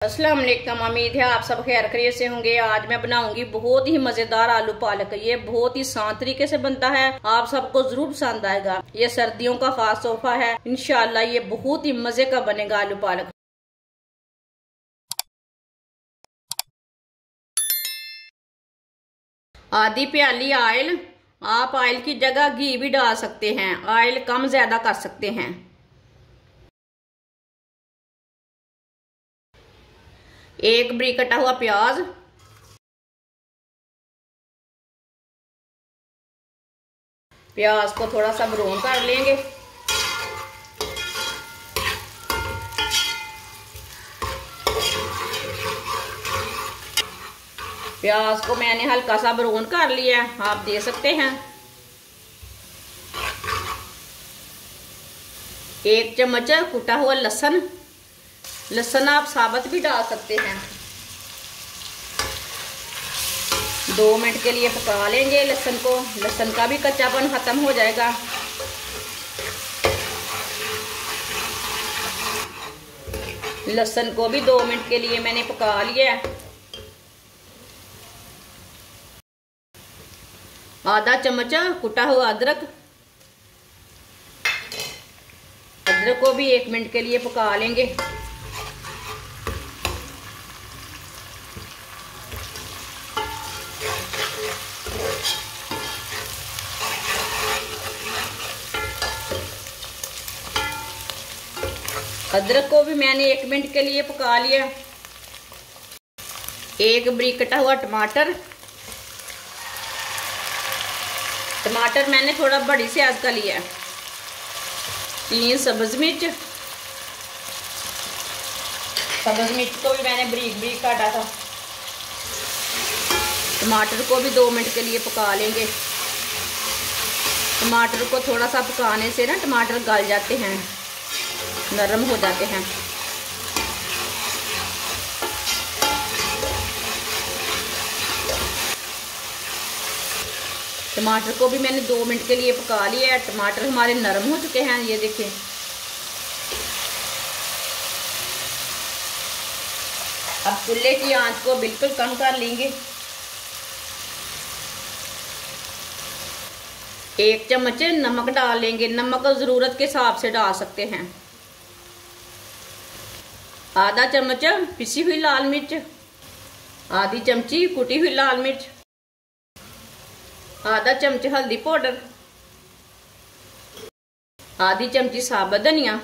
अस्सलाम वालेकुम। उम्मीद है आप सब खैर खैरियत से होंगे। आज मैं बनाऊंगी बहुत ही मजेदार आलू पालक। ये बहुत ही आसान तरीके से बनता है, आप सबको जरूर पसंद आएगा। ये सर्दियों का खास तोहफा है। इंशाल्लाह ये बहुत ही मजे का बनेगा आलू पालक। आधी प्याली ऑयल, आप ऑयल की जगह घी भी डाल सकते हैं, ऑयल कम ज्यादा कर सकते हैं। एक बरीक कटा हुआ प्याज, प्याज को थोड़ा सा ब्राउन कर लेंगे। प्याज को मैंने हल्का सा ब्राउन कर लिया, आप दे सकते हैं। एक चम्मच कुटा हुआ लहसुन, लहसुन आप साबुत भी डाल सकते हैं। 2 मिनट के लिए पका लेंगे लहसुन को, लहसुन का भी कच्चापन खत्म हो जाएगा। लहसुन को भी 2 मिनट के लिए मैंने पका लिया। आधा चम्मच कुटा हुआ अदरक, अदरक को भी 1 मिनट के लिए पका लेंगे। अदरक को भी मैंने 1 मिनट के लिए पका लिया। एक बारीक कटा हुआ टमाटर, टमाटर मैंने थोड़ा बड़ी साइज का लिया। 3 सब्ज मिर्च, सब्ज मिर्च को भी मैंने बारीक बारीक काटा था। टमाटर को भी 2 मिनट के लिए पका लेंगे। टमाटर को थोड़ा सा पकाने से ना टमाटर गल जाते हैं, नरम हो जाते हैं। टमाटर को भी मैंने 2 मिनट के लिए पका लिया है। टमाटर हमारे नरम हो चुके हैं, ये देखिए। अब चूल्हे की आंच को बिल्कुल कम कर लेंगे। 1 चम्मच नमक डाल लेंगे, नमक जरूरत के हिसाब से डाल सकते हैं। आधा चम्मच पिसी हुई लाल मिर्च, आधी चमची कुटी हुई लाल मिर्च, आधा चम्मच हल्दी पाउडर, आधी चमची साबुत धनिया।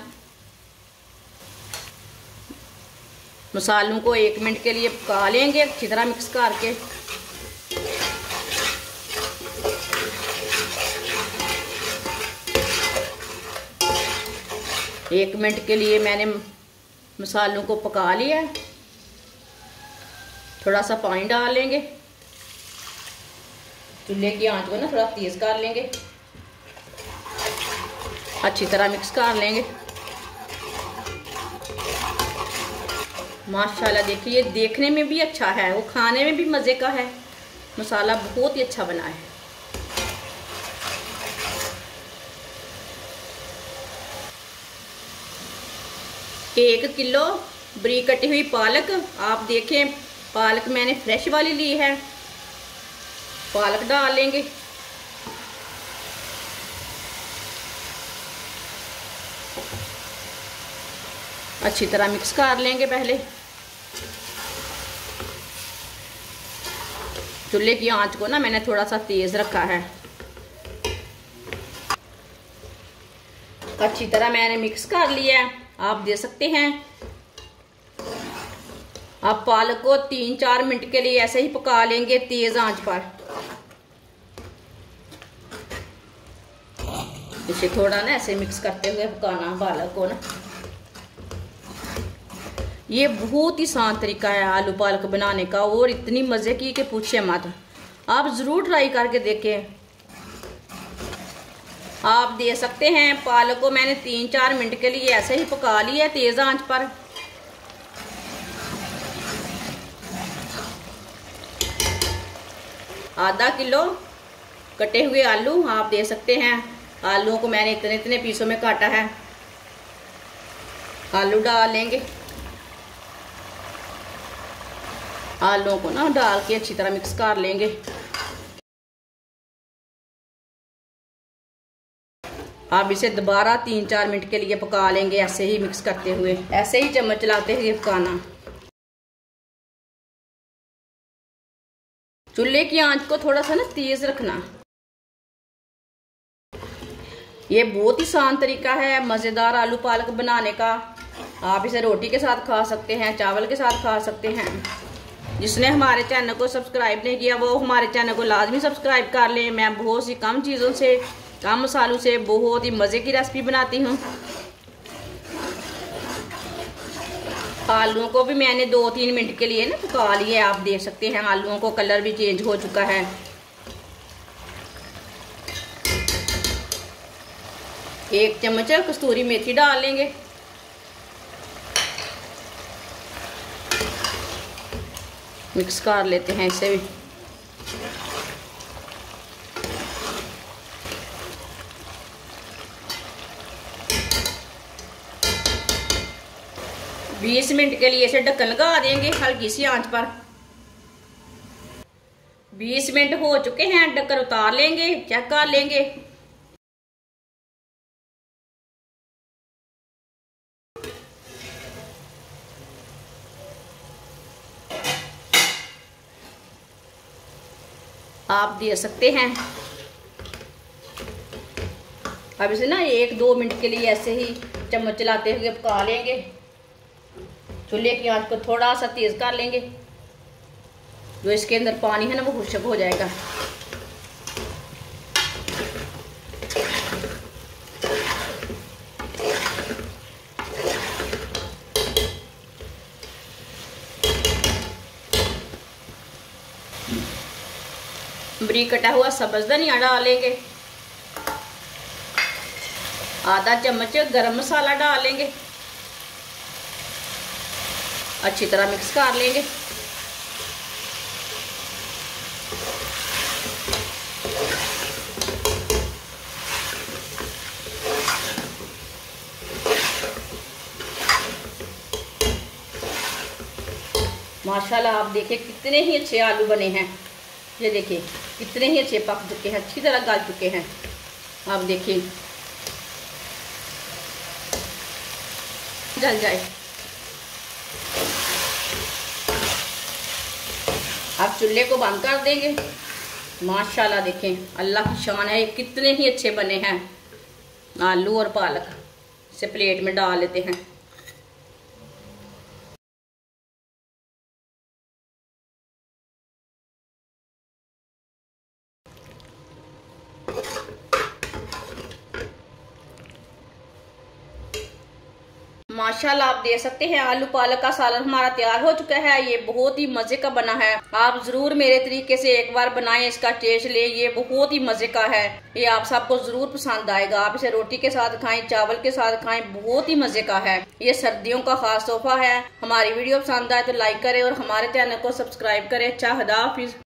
मसालों को 1 मिनट के लिए पका लेंगे अच्छी तरह मिक्स करके। एक मिनट के लिए मैंने मसालों को पका लिया है। थोड़ा सा पानी डाल लेंगे, चूल्हे की आंच को ना थोड़ा तेज कर लेंगे, अच्छी तरह मिक्स कर लेंगे। माशाल्लाह देखिए, देखने में भी अच्छा है, वो खाने में भी मज़े का है। मसाला बहुत ही अच्छा बना है। एक किलो बारीक कटी हुई पालक, आप देखें पालक मैंने फ्रेश वाली ली है। पालक डाल लेंगे। अच्छी तरह मिक्स कर लेंगे। पहले चूल्हे की आंच को ना मैंने थोड़ा सा तेज रखा है। अच्छी तरह मैंने मिक्स कर लिया है, आप दे सकते हैं। आप पालक को 3-4 मिनट के लिए ऐसे ही पका लेंगे तेज आंच पर। इसे थोड़ा ना ऐसे मिक्स करते हुए पकाना पालक को ना। ये बहुत ही आसान तरीका है आलू पालक बनाने का, और इतनी मजे की कि पूछे मत। आप जरूर ट्राई करके देखें। आप दे सकते हैं। पालक को मैंने 3-4 मिनट के लिए ऐसे ही पका लिया तेज आंच पर। आधा किलो कटे हुए आलू आप दे सकते हैं। आलूओं को मैंने इतने इतने पीसों में काटा है। आलू डाल लेंगे। आलूओं को ना डाल के अच्छी तरह मिक्स कर लेंगे। अब इसे दोबारा 3-4 मिनट के लिए पका लेंगे, ऐसे ही मिक्स करते हुए, ऐसे ही चम्मच चलाते हुए पकाना। चूल्हे की आंच को थोड़ा सा ना तेज रखना। ये बहुत ही आसान तरीका है मज़ेदार आलू पालक बनाने का। आप इसे रोटी के साथ खा सकते हैं, चावल के साथ खा सकते हैं। जिसने हमारे चैनल को सब्सक्राइब नहीं किया वो हमारे चैनल को लाजमी सब्सक्राइब कर लें। मैं बहुत सी कम चीज़ों से, कम मसालों से बहुत ही मज़े की रेसिपी बनाती हूँ। आलूओं को भी मैंने 2-3 मिनट के लिए ना पका लिया। आप देख सकते हैं आलूओं को कलर भी चेंज हो चुका है। एक चम्मच कस्तूरी मेथी डाल लेंगे। मिक्स कर लेते हैं इसे भी। बीस मिनट के लिए इसे ढक्कन लगा देंगे हल्की सी आंच पर। 20 मिनट हो चुके हैं, ढक्कन उतार लेंगे, चेक कर लेंगे। आप दे सकते हैं। अब इसे ना 1-2 मिनट के लिए ऐसे ही चम्मच चलाते हुए पका लेंगे। चूल्हे की आंच को थोड़ा सा तेज कर लेंगे, जो इसके अंदर पानी है ना वो खुश्क हो जाएगा। बारीक कटा हुआ सब्ज़ धनिया डालेंगे। आधा चम्मच गरम मसाला डालेंगे। अच्छी तरह मिक्स कर लेंगे। माशाल्लाह आप देखिए कितने ही अच्छे आलू बने हैं। ये देखिए कितने ही अच्छे पक चुके हैं, अच्छी तरह गल चुके हैं। आप देखिए जल जाए। आप चूल्हे को बंद कर देंगे। माशाल्लाह देखें अल्लाह की शान है, कितने ही अच्छे बने हैं आलू और पालक। इसे प्लेट में डाल लेते हैं। माशाल्लाह आप देख सकते हैं आलू पालक का सालन हमारा तैयार हो चुका है। ये बहुत ही मजे का बना है। आप जरूर मेरे तरीके से एक बार बनाएं, इसका टेस्ट ले। ये बहुत ही मजे का है। ये आप सबको जरूर पसंद आएगा। आप इसे रोटी के साथ खाएं, चावल के साथ खाएं, बहुत ही मजे का है। ये सर्दियों का खास तोहफा है। हमारी वीडियो पसंद आए तो लाइक करें और हमारे चैनल को सब्सक्राइब करें। अच्छा, खुदा हाफिज।